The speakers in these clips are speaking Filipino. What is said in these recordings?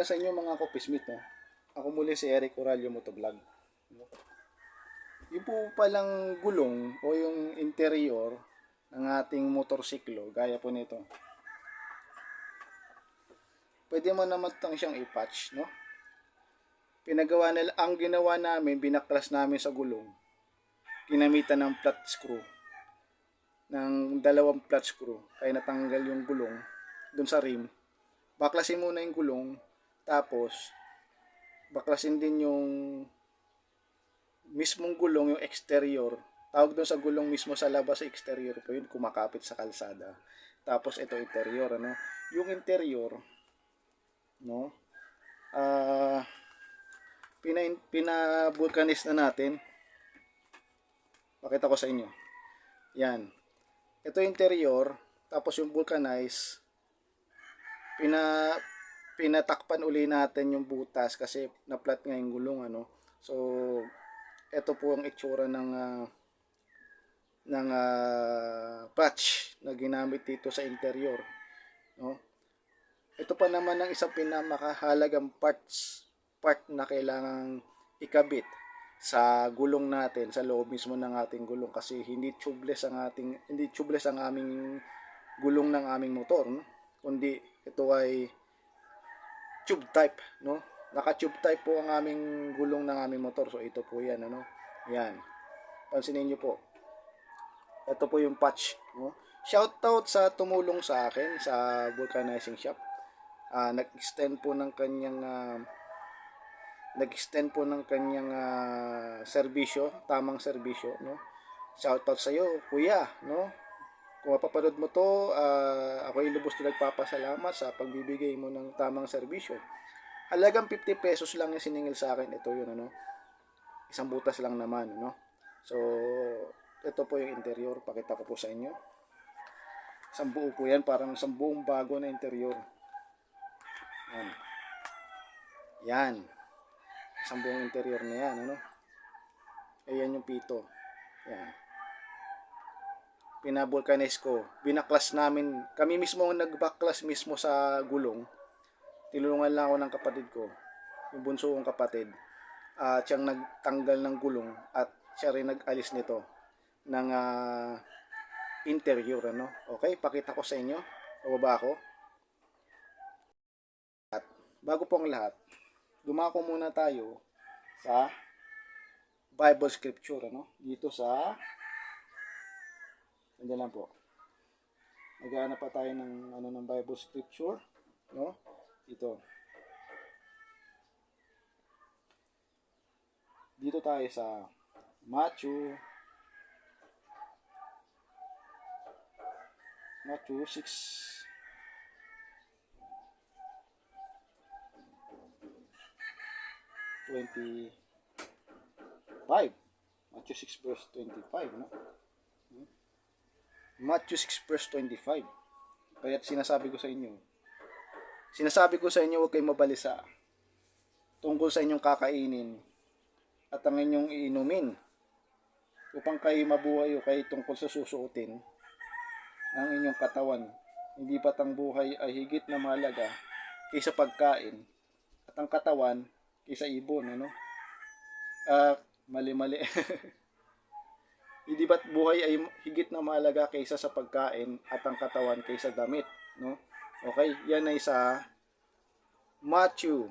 umaga sa inyo mga kopismit, no? Ako muli si Eric Oralio Motovlog. Yung po palang gulong o yung interior ng ating motorsiklo, gaya po nito. Pwede mo naman itong siyang i-patch, no? Ang ginawa namin, binaklas namin sa gulong. Ginamitan ng flat screw. Ng dalawang flat screw. Kaya natanggal yung gulong dun sa rim. Baklasin muna yung gulong. Tapos, baklasin din yung mismong gulong, yung exterior. Tawag doon sa gulong mismo sa labas, sa exterior po yun, kumakapit sa kalsada. Tapos ito interior, ano? Yung interior, no? Pinavulcanize na natin. Pakita ko sa inyo. Yan. Ito interior, tapos yung vulcanize, pinatakpan uli natin yung butas kasi na-flat nga yung gulong, ano. So ito po ang itsura ng patch na ginamit dito sa interior, no. Ito pa naman ang isang pinamakahalagang part na kailangang ikabit sa gulong natin, sa loob mismo ng ating gulong, kasi hindi tubeless ang aming gulong ng aming motor, no? Kundi ito ay tube type, no? Naka-tube type po ang aming gulong ng aming motor. So ito po 'yan, ano? Yan. Pansinin niyo po. Ito po yung patch, no? Shoutout sa tumulong sa akin sa vulcanizing shop. Nag-extend po ng kanyang serbisyo, tamang serbisyo, no? Shoutout sa iyo, kuya, no? Kung mapapanood mo to, ako ay lubos na nagpapasalamat sa pagbibigay mo ng tamang serbisyo. Halagang 50 pesos lang yung siningil sa akin. Ito yun, ano? Isang butas lang naman, no? So, ito po yung interior. Pakita ko po sa inyo. Isang buo po yan. Parang isang buong bago na interior. Yan. Yan. Isang buong interior na yan, ano? Ayan yung pito. Yan. Pinavulcanize ko. Binaklas namin. Kami mismo ang nagbaklas mismo sa gulong. Tinulungan lang ako ng kapatid ko. Yung bunso kong kapatid. Siyang nagtanggal ng gulong at siya rin nag-alis nito ng interior, ano. Okay, pakita ko sa inyo. Bababa ako. At bago pong lahat, dumako muna tayo sa Bible scripture, ano. Dito sa nandiyan lang po. Naghahanap pa tayo ng Bible scripture, no? Ito. Dito tayo sa Matthew 6:25. Matthew 6 verse 25, no? Matthew 6 verse 25. Kaya sinasabi ko sa inyo, huwag kayong mabalisa tungkol sa inyong kakainin at ang inyong iinumin upang kayo mabuhay o kayo tungkol sa susuotin ang inyong katawan. Hindi ba't ang buhay ay higit na mahalaga kaysa pagkain at ang katawan kaysa ibon, ano? Mali. Hindi ba't buhay ay higit na mahalaga kaysa sa pagkain at ang katawan kaysa damit, no? Okay, yan ay sa Matthew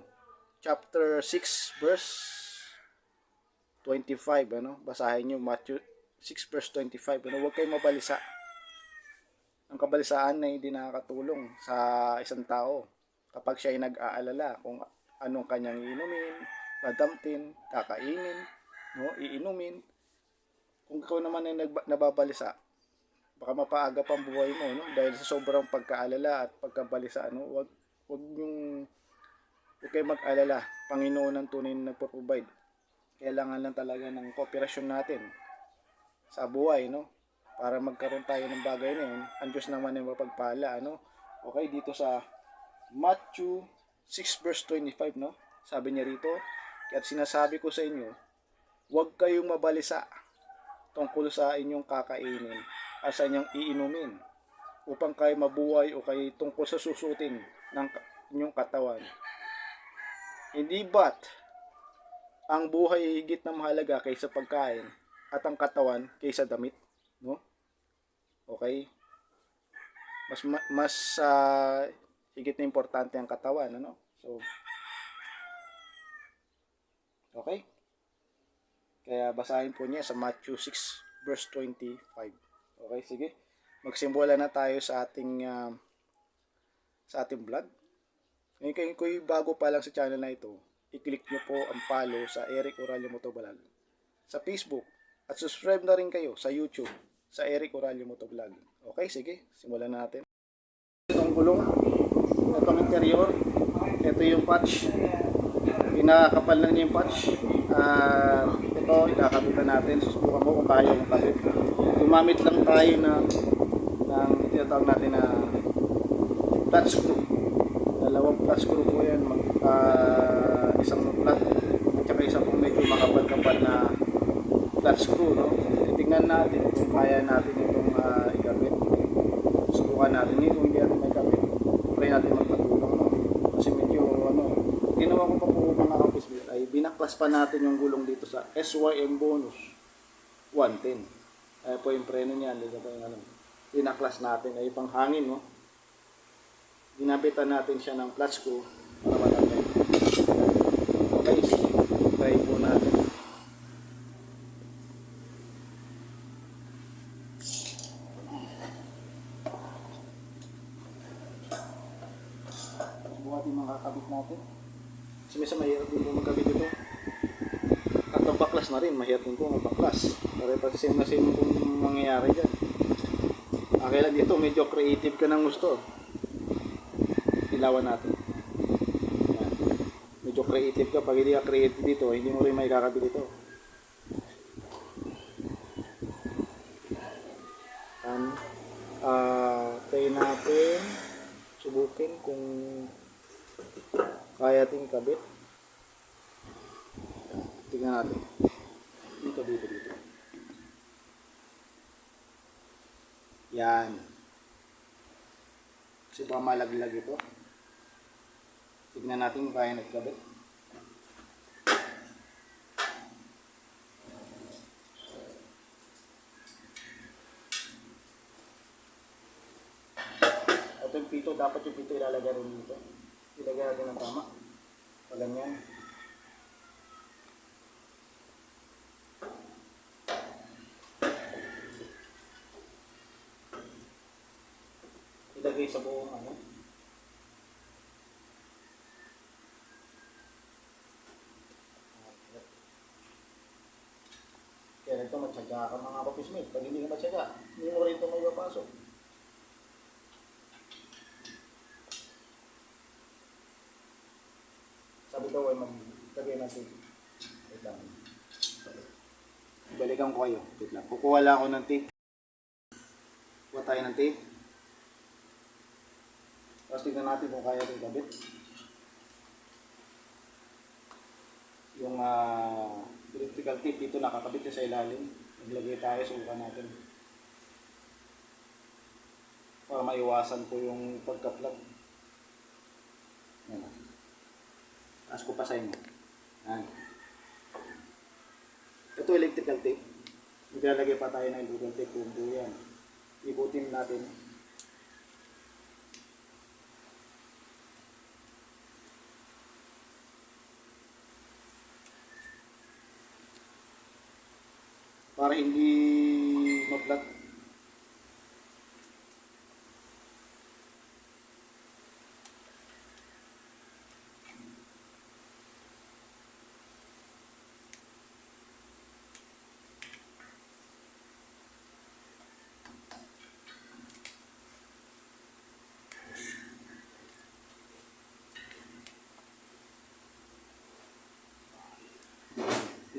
chapter 6 verse 25, ano? Basahin niyo Matthew 6 verse 25, ano? Huwag kayong mabalisa. Ang kabalisaan ay hindi nakakatulong sa isang tao kapag siya ay nag-aalala kung anong kanyang iinumin, dadamtin, kakainin, no? Iinumin. Kung ikaw naman ay nababalisa, baka mapaaga pang buhay mo, no? Dahil sa sobrang pagkaalala at pagkabalisa, no? Huwag kayong mag-alala. Panginoon ang tunay na nagpo-provide. Kailangan lang talaga ng kooperasyon natin sa buhay, no? Para magkaroon tayo ng bagay na yun. Ang Diyos naman ay mapagpala, ano? Okay, dito sa Matthew 6 verse 25, no? Sabi niya rito, kaya't sinasabi ko sa inyo, huwag kayong mabalisa tungkol sa inyong kakainin at sa inyong iinumin upang kayo mabuhay o kayo tungkol sa susutin ng inyong katawan. Hindi ba't ang buhay ay higit na mahalaga kaysa pagkain at ang katawan kaysa damit, no? Okay? Mas higit na importante ang katawan, ano? So, okay? Kaya basahin po niya sa Matthew 6 verse 25. Okay, sige. Magsimbola na tayo sa ating vlog. Ngayon kayo ko'y bago pa lang sa channel na ito, i-click nyo po ang follow sa Eric Oralio Motovlog sa Facebook at subscribe na rin kayo sa YouTube sa Eric Oralio Motovlog. Okay, sige. Simulan na natin. Itong gulong, itong interior, ito yung patch. Pinakapal na niya yung patch. Ito, ikakabitan natin. Susubukan mo kung kaya yung kabit. Gumamit lang tayo ng tinatawag natin na flat screw. Dalawang flat screw po yan. Isang flat at saka isang kung medyo makapal-kapal na flat screw. No? Titingnan natin kung kaya natin itong ikabit. Subukan natin yun. Kung hindi natin may kabit, try natin magpatulong. No? Kasi medyo ginawa ko pa po mga kapisbit ay binaklas pa natin yung gulong dito sa SYM Bonus 110. Ay po yung preno niya, dito po yung binaklas natin ay pang hangin, no? Ginabitan natin siya ng flat screw para matanggal. Okay, try po natin. Subukan din makakabit natin. Kasi minsan mahirap din po magkabit ito. At ang baklas na rin, mahirap din po magbaklas. Pare-pare same na same kung mangyayari dyan. Okay lang dito, medyo creative ka ng gusto. Ilawan natin. Yan. Medyo creative ka. Pag hindi ka creative dito, hindi mo rin may kakabit ito. Try natin. Subukin kung kaya ating kabit. Tingnan natin. Dito. Yan. Kasi baka malaglag ito. Tignan natin kung kaya nagkabit. Ito yung pito. Dapat yung pito ilalagay rin dito. Ilagay natin ng tama. Pag ganyan. Ilagay sa buong ano. Kaya ito matyaga ka mga kapismate. Pag hindi ka matyaga, hindi mo rin ito may papasok. Sabi ko ay maglagay natin. Wait lang. Balikan ko kayo. Wait lang. Kukuha lang ako ng tape. Kuha tayo ng tape. Tapos tignan natin kung kaya ito ikabit. Yung electrical tape dito nakakabit sa ilalim. Naglagay tayo, subukan natin. Para maiwasan po yung pagka-plug. Yan. Taas ko pa sa inyo. Yan. Ito electrical tape. Maglalagay pa tayo ng electrical tape kung buo yan. Ibutin natin. Para hindi mag-flat.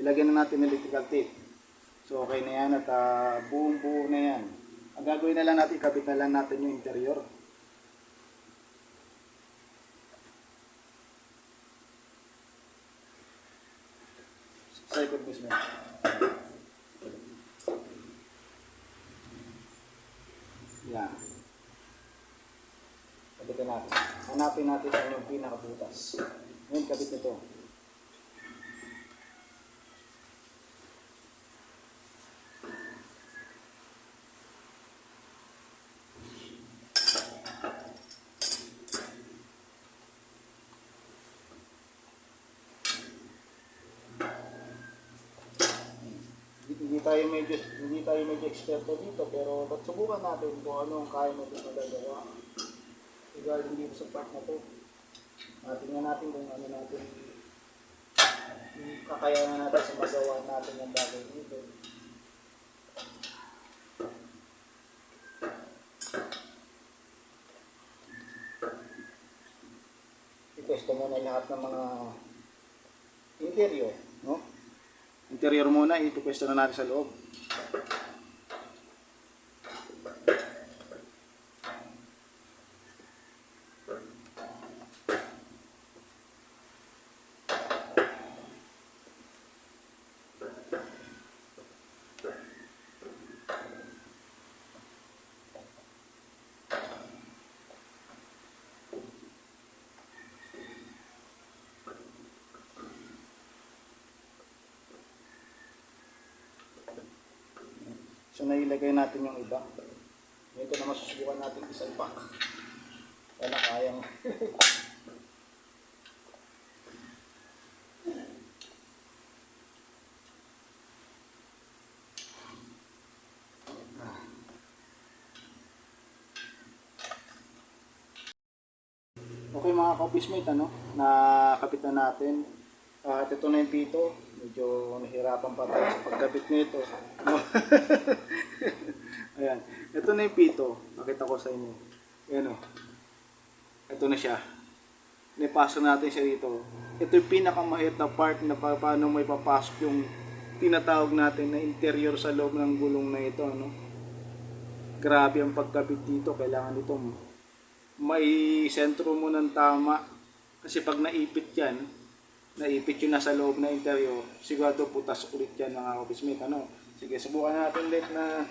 Ilagyan na natin ng electrical tape. So okay na yan at buong buo na yan. Ang gagawin na lang natin, ikabit na lang natin yung interior. Second mismo. Yan. Kabitin natin. Hanapin natin sa yung pinakabutas. Ngayon kabit nito. hindi tayo medyo eksperto dito, pero subukan natin kung ano ang kaya natin magagawa regarding dito sa part na to. Tingnan natin kung ano natin yung kakayanan natin sa magawa natin ng bagay dito. I-test muna lahat ng mga interior, no? Interior muna, ipipwesto na natin sa loob. So nailagay natin yung iba. Ito na masusubukan natin isalpak. Wala kayang. Okay mga ka-office-mate, nakakabit na natin. At ito na yung pito. Medyo nahirapan pa tayo sa pagkabit nito. No? Ayan. Ito na yung pito. Nakita ko sa inyo. Ayan o. Ito na siya. Nipasok natin siya dito. Ito yung pinakamahirap na part na paano may papasok yung tinatawag natin na interior sa loob ng gulong na ito. No? Grabe ang pagkabit dito. Kailangan ito may sentro mo ng tama. Kasi pag naipit yan, naipit yun nasa loob na interior, sigurado putas ulit yan mga office-mate. Sige, subukan natin ulit na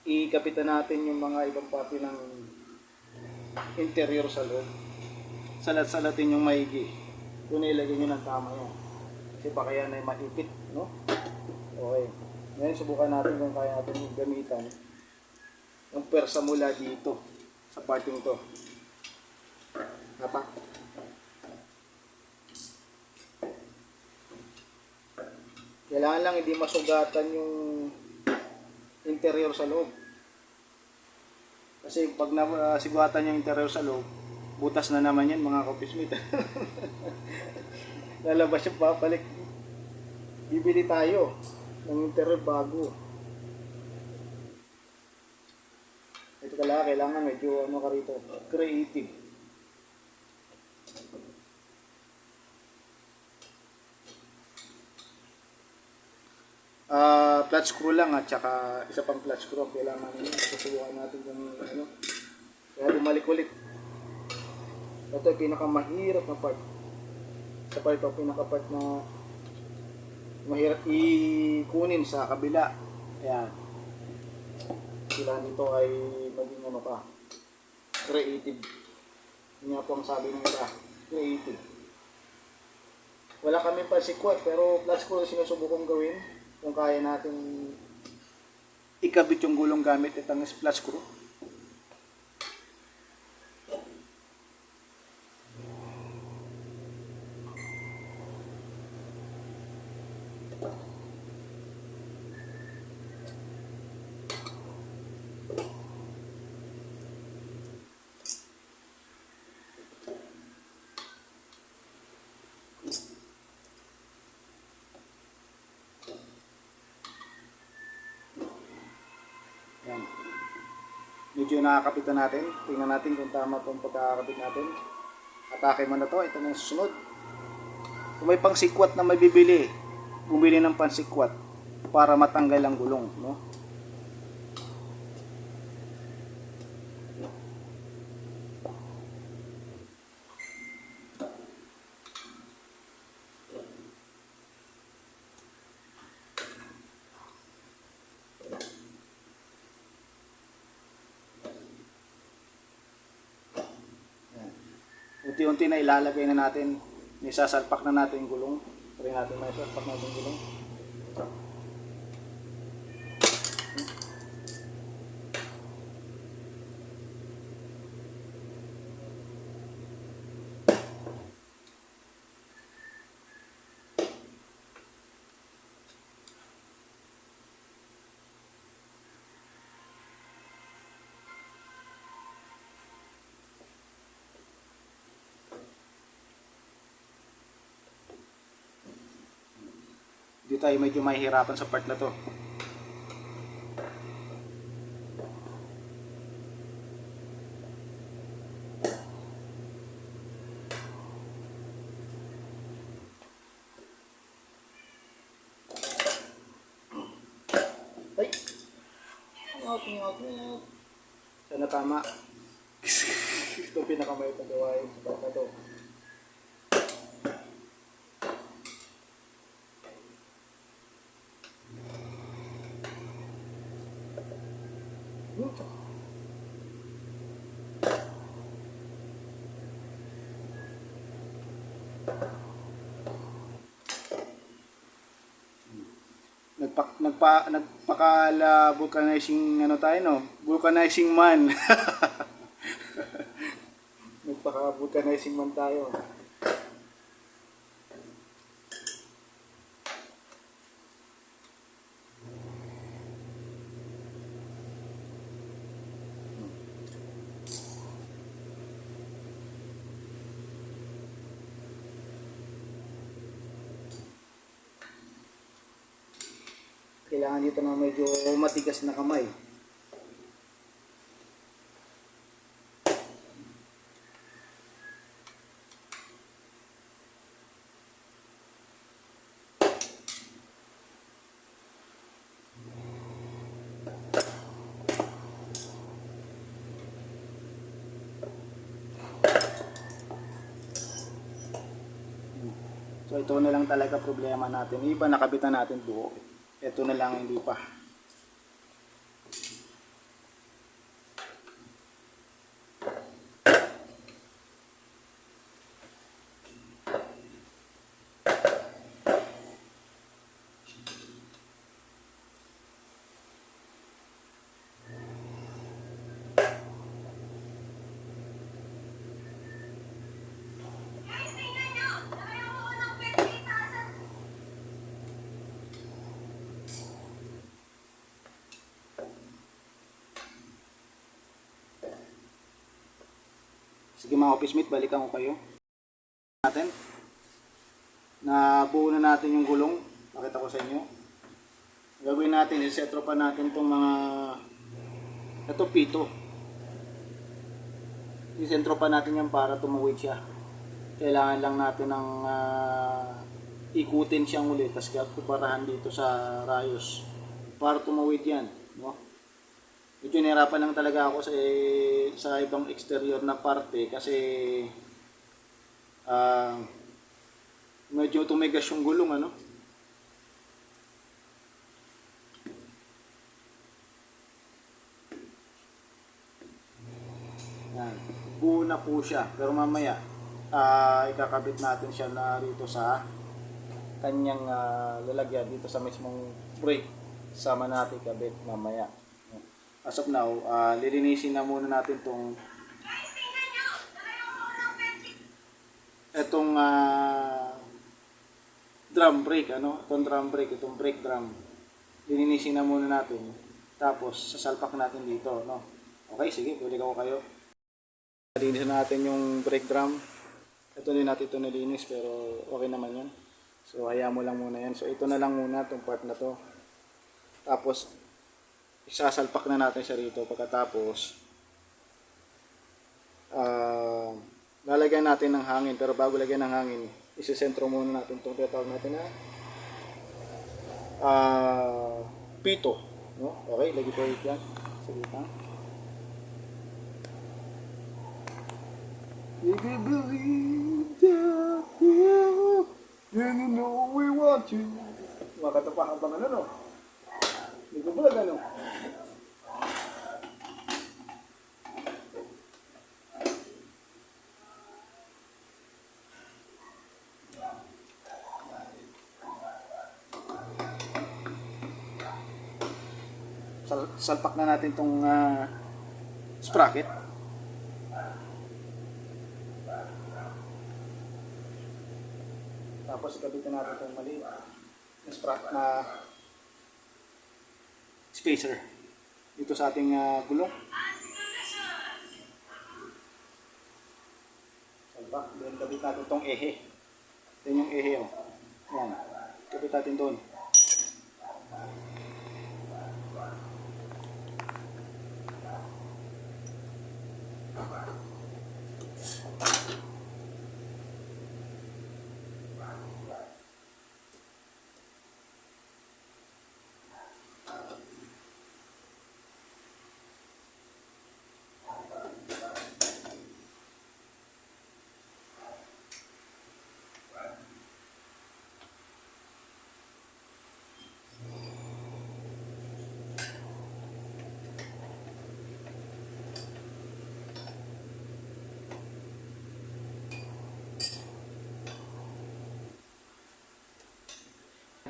ikapitan natin yung mga ibang parte ng interior sa loob. Salat-salatin yung maigi. Kung ilagay nyo ng tama yan. Kasi baka yan ay maipit, no? Okay. Ngayon, subukan natin kung kaya natin gamitan yung persa mula dito sa parte nito. Hapa. Kailangan lang hindi masugatan yung interior sa loob. Kasi pag nasigwatan yung interior sa loob, butas na naman yan mga ka-office-mate. Lalabas yung papalik. Bibili tayo ng interior bago. Ito kailangan medyo ka rito, creative. Flat screw lang at saka isa pang flat screw kailangan nyo. Susubukan natin kung ano. Kaya bumalik ulit. Ito yung pinakamahirap na part. Sa part ito, pinaka-part na mahirap ikunin sa kabila. Ayan. Kailangan dito ay maging creative. Yun nga po ang sabi ng iba, creative. Wala kami pa sikwat pero flat screw sinusubukong gawin. Kung kaya natin ikabit yung gulong gamit itong flat screw. Yan. Medyo nakakapitan natin. Tingnan natin kung tama itong pagkakapit natin. Atake mo na to. Ito na yung susunod. Kung may pangsikwat na mabibili, bumili ng pansikwat para matanggal ang gulong. No? Unti-unti na ilalagay na natin, nisasalpak na natin yung gulong. Try natin may salpak natin yung gulong. tayo medyo mahihirapan sa part na to. Ay! Sana tama. Ito pinakamayot na gawain sa part na to. Nagpakala vulcanizing ano tayo, no? Vulcanizing man. Nagpaka vulcanizing man tayo. Kailangan dito na medyo matigas na kamay. So ito na lang talaga problema natin. Iba nakabitan natin buo. Ito na lang hindi pa. Sige mga office mate, balikan ko kayo. Natin. Nabuo na natin yung gulong. Pakita ko sa inyo. Gagawin natin, isetro pa natin itong mga ito pito. Isentro pa natin yan para tumawid siya. Kailangan lang natin ng ikutin siyang ulit. Tapos kaparahan dito sa rayos para tumawid yan, no? Medyo nahirapan lang talaga ako sa ibang exterior na parte kasi medyo tumigas yung gulong, ano? Yan. Buo na po siya. Pero mamaya ikakabit natin siya na rito sa kanyang lalagyan dito sa mismong brake. Sama natin kabit mamaya. As of now, lilinisin na muna natin itong drum brake, ano? Itong drum brake, itong brake drum. Lilinisin na muna natin. Tapos sasalpak natin dito, no? Okay, sige, tuloy ako kayo. Linisin natin yung brake drum. Ito din natin ito nilinis pero okay naman yan. So hayaan mo lang muna yan. So ito na lang muna itong part na to. Tapos isasalpak na natin siya rito. Pagkatapos lalagyan natin ng hangin. Pero bago lagyan ng hangin, isisentro muna natin itong tinatawag natin na pito, no? Okay, lagi po yan. Sige pa. If you believe that you, then you know we want you. Makatapakan ba nga, no? Hindi ko ba gano'n? Salpak na natin itong sprocket. Tapos ikabitan natin itong maliit na sprocket na spacer dito sa ating gulong. Salpak. Then kabit natin itong ehe. Then yung ehe, oh. Yan. Kabit natin doon.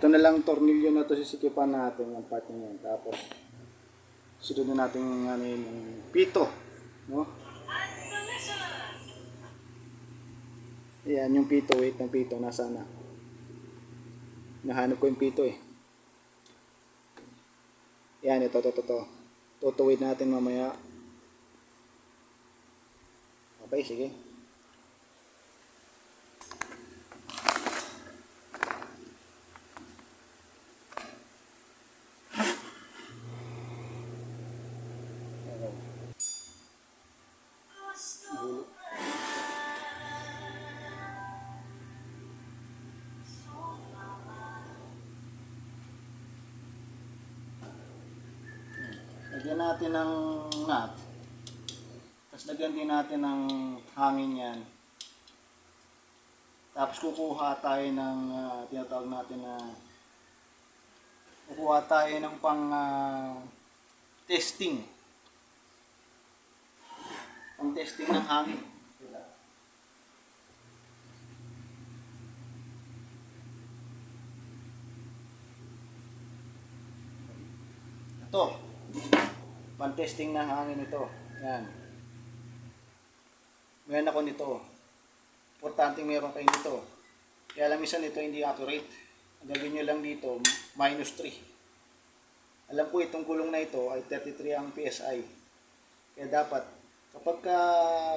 Ito na lang tornilyo na to sisikipan natin yung part na yan. Tapos sunod na natin yung ano yun, yung pito, no? Ayan yung pito, wait ng pito nasaan na? Nahanap ko yung pito eh. Ayan, ito. Tutuwid natin mamaya. Okay, sige. Lagyan natin ng nut. Tapos lagyan din natin ng hangin yan. Tapos kukuha tayo ng tinatawag natin na kukuha tayo ng pang testing. Pang testing ng hangin. Ito. Pang testing ng hangin ito. Yan. Meron ako nito. Importante meron kayo nito. Kaya alam minsan ito hindi accurate. Ang gagawin nyo lang dito, -3. Alam ko itong gulong na ito ay 33 ang PSI. Kaya dapat, kapag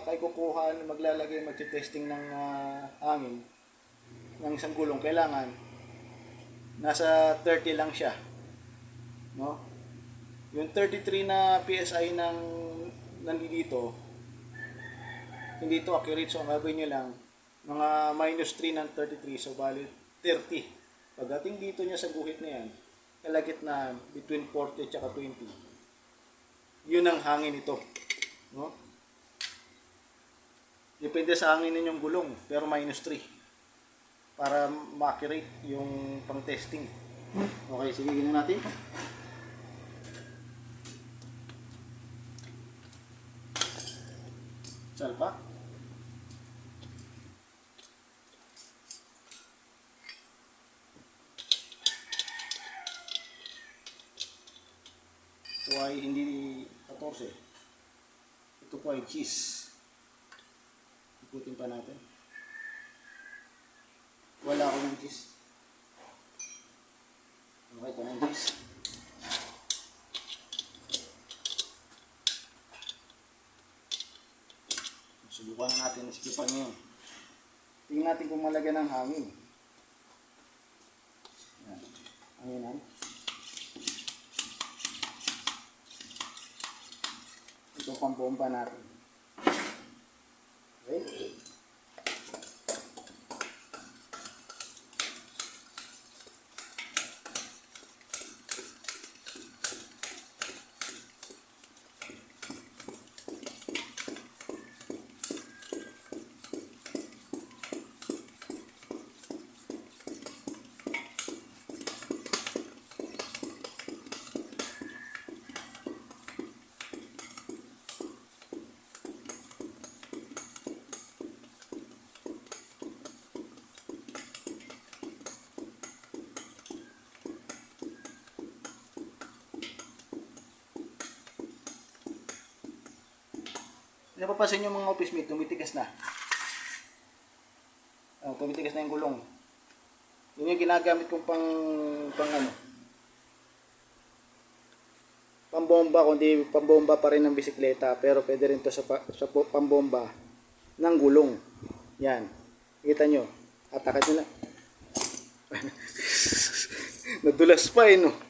kayo kukuha, maglalagay, mag-testing ng hangin ng isang gulong, kailangan nasa 30 lang siya. No? Yung 33 na PSI ng nandito, hindi ito accurate. So, ang gagawin nyo lang, mga -3 ng 33, so bali 30. Pagdating dito niya sa guhit na yan, kalagit na between 40 at 20. Yun ang hangin ito. No? Depende sa hangin ninyong gulong, pero -3. Para ma-accurate yung pang-testing. Okay, sige, gina natin. Salpa. Ito ay hindi 14. Ito po ay cheese. Ikutin pa natin. Wala ako ng cheese. Okay, ito na yung cheese. Subukan na natin, sikipan nyo. Tingnan natin kung malagyan ng hangin. Yan. Hanginan. Ito pang bomba natin. Okay. Napapansin nyo mga office mate, tumitigas na. Tumitigas na yung gulong. Yun yung ginagamit kong pambomba, kundi pambomba pa rin ng bisikleta, pero pwede rin to sa pambomba ng gulong. Yan. Kita nyo. Atakat nyo na. Nadulas pa eh, no?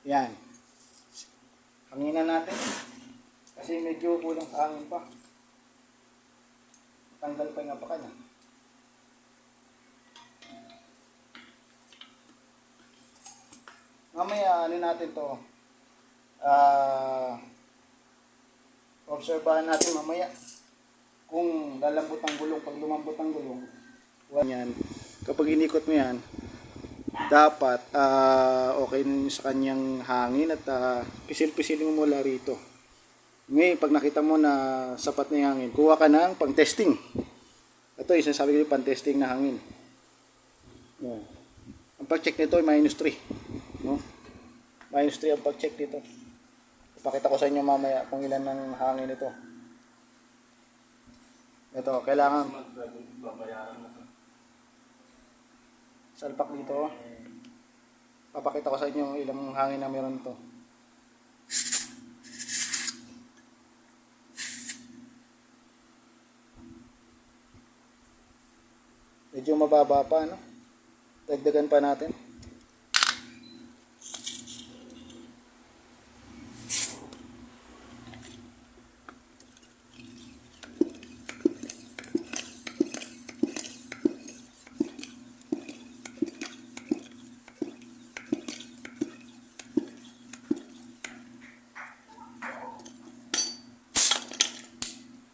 Yan. Hanginan natin. Kasi medyo kulang sa hangin pa. Tanggal pa yung apakan niya. Mamaya, ano natin to? Obserbahan natin mamaya kung lalambot ang gulong. Pag lumambot ang gulong, yan. Kapag inikot mo yan, dapat okay na yun sa kanyang hangin at pisil-pisilin mo mula rito. Ngayon, pag nakita mo na sapat na yung hangin, kuha ka ng pang-testing. Ito, isasabi ko yung pang-testing na hangin. No. Ang pag-check nito ay -3. No? -3 ang pag-check dito. Ipakita ko sa inyo mamaya kung ilan ng hangin ito. Ito, kailangan salpak dito. Papakita ko sa inyo ilang hangin na meron ito. Medyo mababa pa, no? Dagdagan pa natin.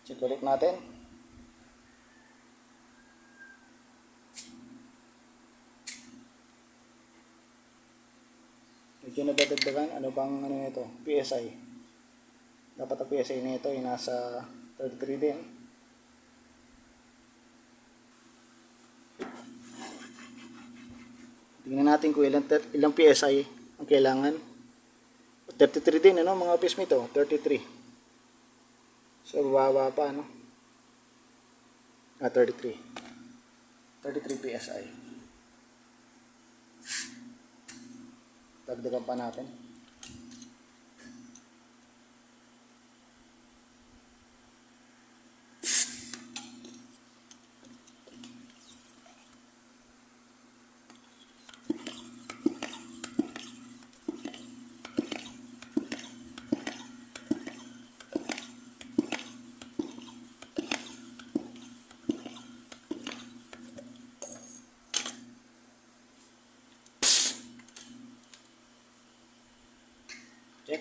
Check ulit natin. Medyo nadadagdagan. Ano bang ano nito? PSI. Dapat ang PSI nito ay nasa 33 din. Tingnan natin kung ilang PSI ang kailangan. 33 din, ano mga pismate, 33. So, bababa pa, no? 33. 33 PSI. Dagdagan pa natin. Check.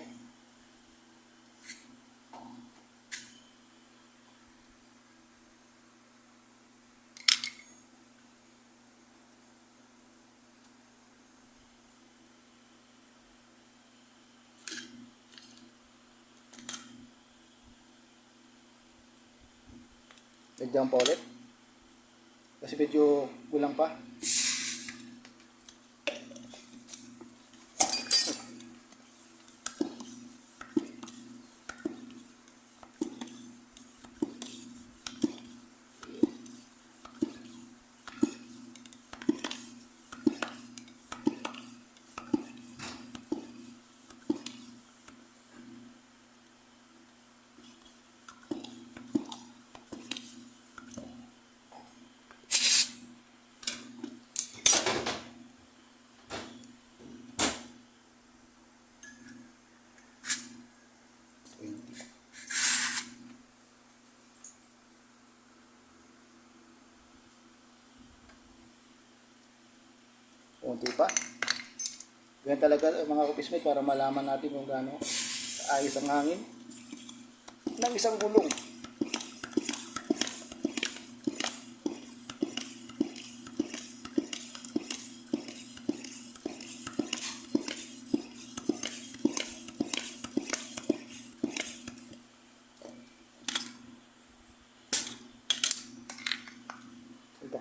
Lagyan pa ulit. Kasi medyo kulang pa. Kunti pa. Ganyan talaga mga kupismate para malaman natin kung gaano ayos ang hangin ng isang gulong. Ito.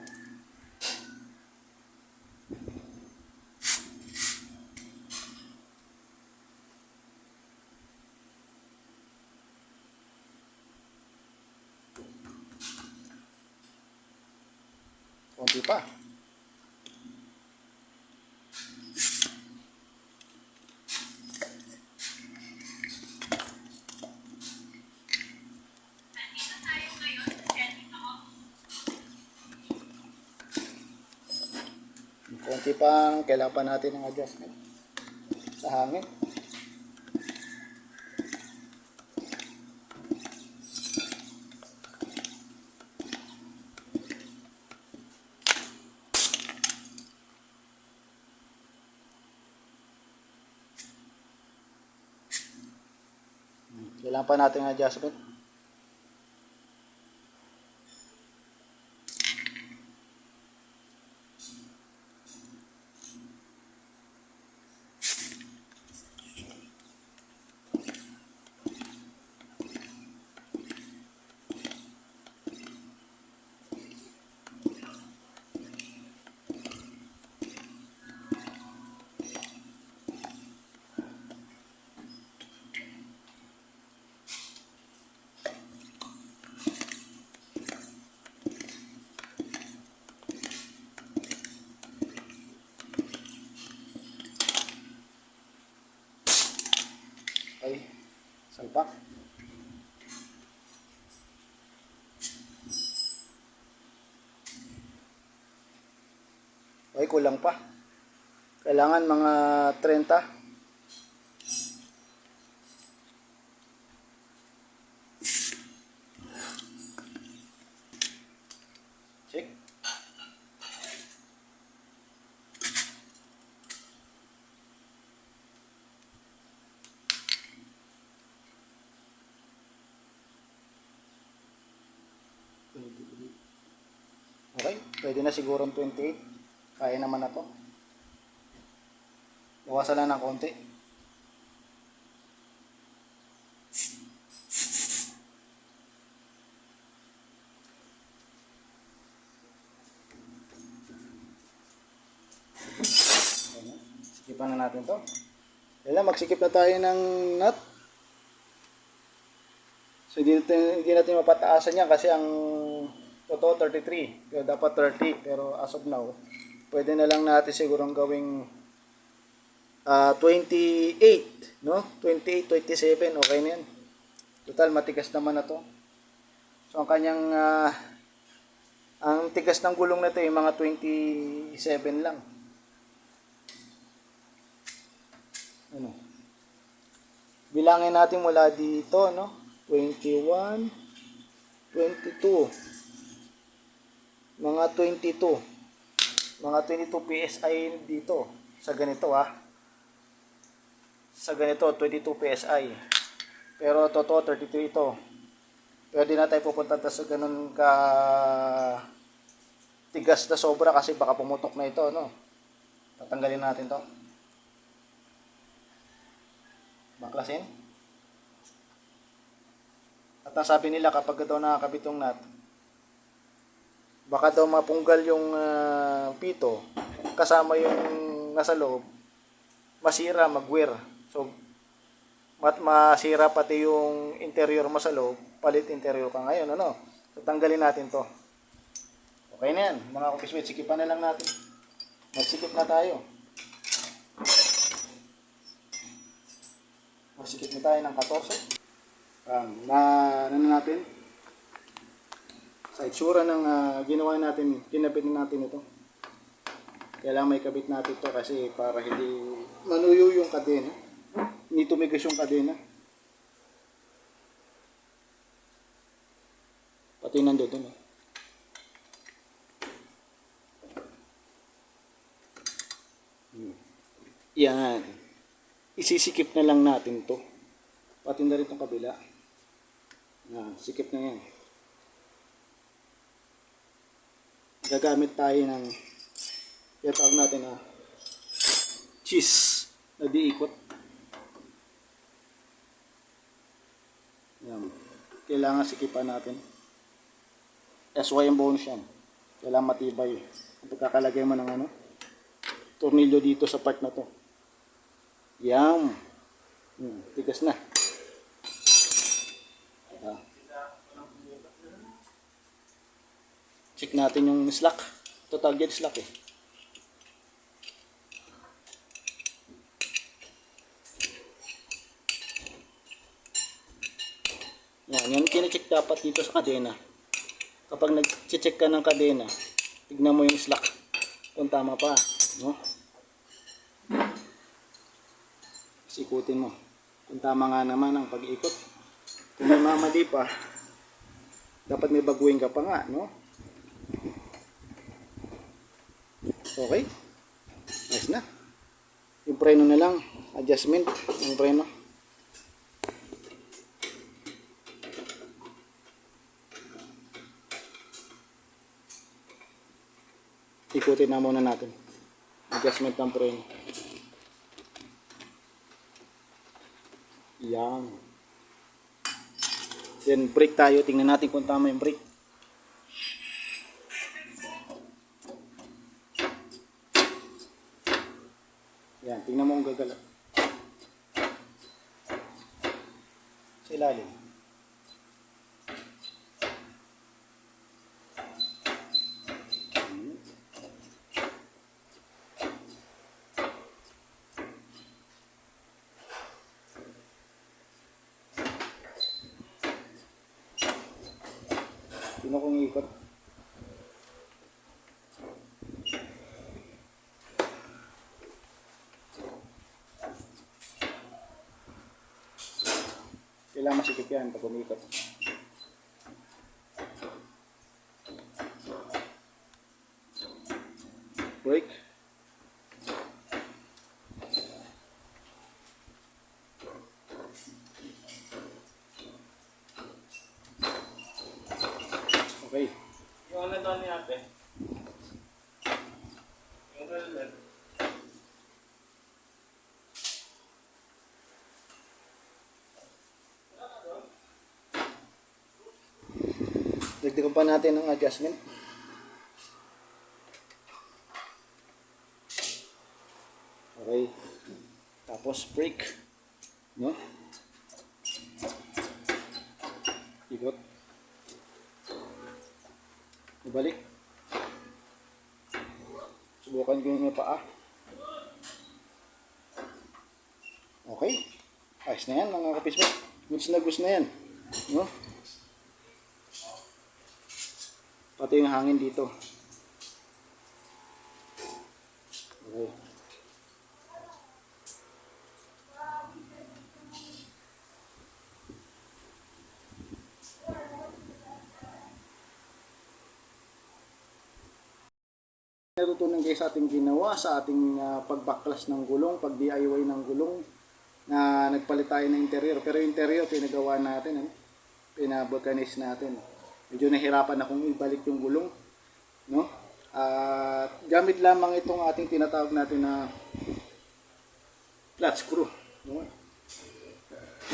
Kunti pa. Kunti pang kailangan pa natin ng adjustment sa hangin. Kailangan pa natin ng adjustment. Okay, salpak. Okay, kulang pa. Kailangan mga 30. Check. Okay, pwede na siguro 28. Kaya naman na to. Bawasan lang ng konti. Sikipan na natin to. Kailan magsikip na tayo ng nut. So hindi natin mapataasan yan kasi ang totoo 33. Pero dapat 30. Pero as of now, pwede na lang natin sigurong gawing 28, no? 28, 27, okay na yan. Total, matigas naman na to. So, ang kanyang, ang tigas ng gulong na to yung mga 27 lang. Ano? Bilangin natin mula dito, no? 21, 22, mga 22. Mga 22 PSI dito. Sa ganito, sa ganito 22 PSI, pero totoo 33 ito. Pero di na tayo pupunta sa ganun ka tigas na sobra kasi baka pumutok na ito, no? Tatanggalin natin to, baklasin. At ang sabi nila kapag daw nakakabit yung nut, baka daw mapunggal yung pito kasama yung nasa loob, masira, mag-wear. So, masira pati yung interior mo sa loob, palit interior ka ngayon, ano? So, tanggalin natin to. Okay na yan, mga kapiswit, sikipan na lang natin. Magsikip na tayo. Magsikip na tayo ng 14. Ano natin? Sa itsura ng ginawa natin, kinabit natin ito. Kailangan may kabit natin to kasi para hindi manuyo yung kadena. Hindi tumigas yung kadena. Pati nandito, no? Yan. Isisikip na lang natin to. Pati na rin itong kabila. Yan. Sikip na yan. Gagamit tayo ng tawag natin cheese na diikot. Yan. Kailangan sikipan natin. SY ang bonus yan. Kailangan matibay. Pagkakalagay mo ng tornilyo dito sa part na to. Yan. Tigas na. Check natin yung slack. Total gauge slack eh. Yan kine-check dapat dito sa kadena. Kapag nag-check ka ng kadena, tignan mo yung slack kung tama pa, no? Sikutin mo kung tama nga naman ang pag-ikot. Kung may mamali pa, dapat may baguhin ka pa nga, no? Okay, nice na. Yung preno na lang, adjustment ng preno. Ikutin na muna natin. Adjustment ng preno. Yan. Then brake tayo. Tingnan natin kung tama yung brake. Yan. Tingnan mo kung gagalaw. Sa ilalim. Tingnan kong ikot. Kailangan masikip yan pag umikot. Break. Okay. Yung ano daw ni ate? Yung helmet. Dagdagan pa natin ng adjustment. Okay. Tapos brake. No? Ikot. Ibalik. Subukan ko yung paa. Okay. Ayos na yan mga kapismo. Goods na goods na yan. No? Pati yung hangin dito. Okay. Natutunan kayo sa ating ginawa, sa ating pagbaklas ng gulong, pag-DIY ng gulong, na nagpalit tayo ng interior. Pero yung interior, pinagawa natin, pinabulkanize natin. Medyo nahirapan akong ibalik yung gulong, no? At gamit lamang itong ating tinatawag natin na flat screw, no?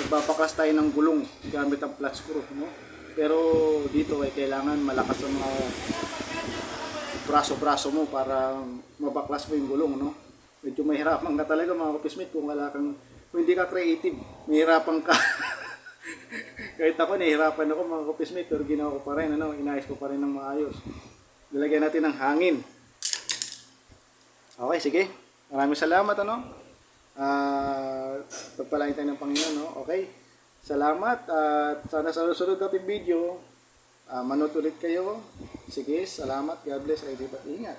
Nagbabaklas tayo ng gulong gamit ang flat screw, no? Pero dito ay kailangan malakas ang braso-braso mo para mabaklas mo yung gulong, no? Medyo mahirapan ka talaga mga kapismate kung kung hindi ka creative, mahirapan ka. Kahit ako, nahihirapan ako mga kapismate, pero ginawa ko pa rin, inayos ko pa rin ng maayos. Lalagyan natin ng hangin. Okay, sige. Maraming salamat, pagpalain tayo ng Panginoon, no? Okay. Salamat at sana sa susunod nating video, manood ulit kayo. Sige, salamat. God bless. Ay, ingat.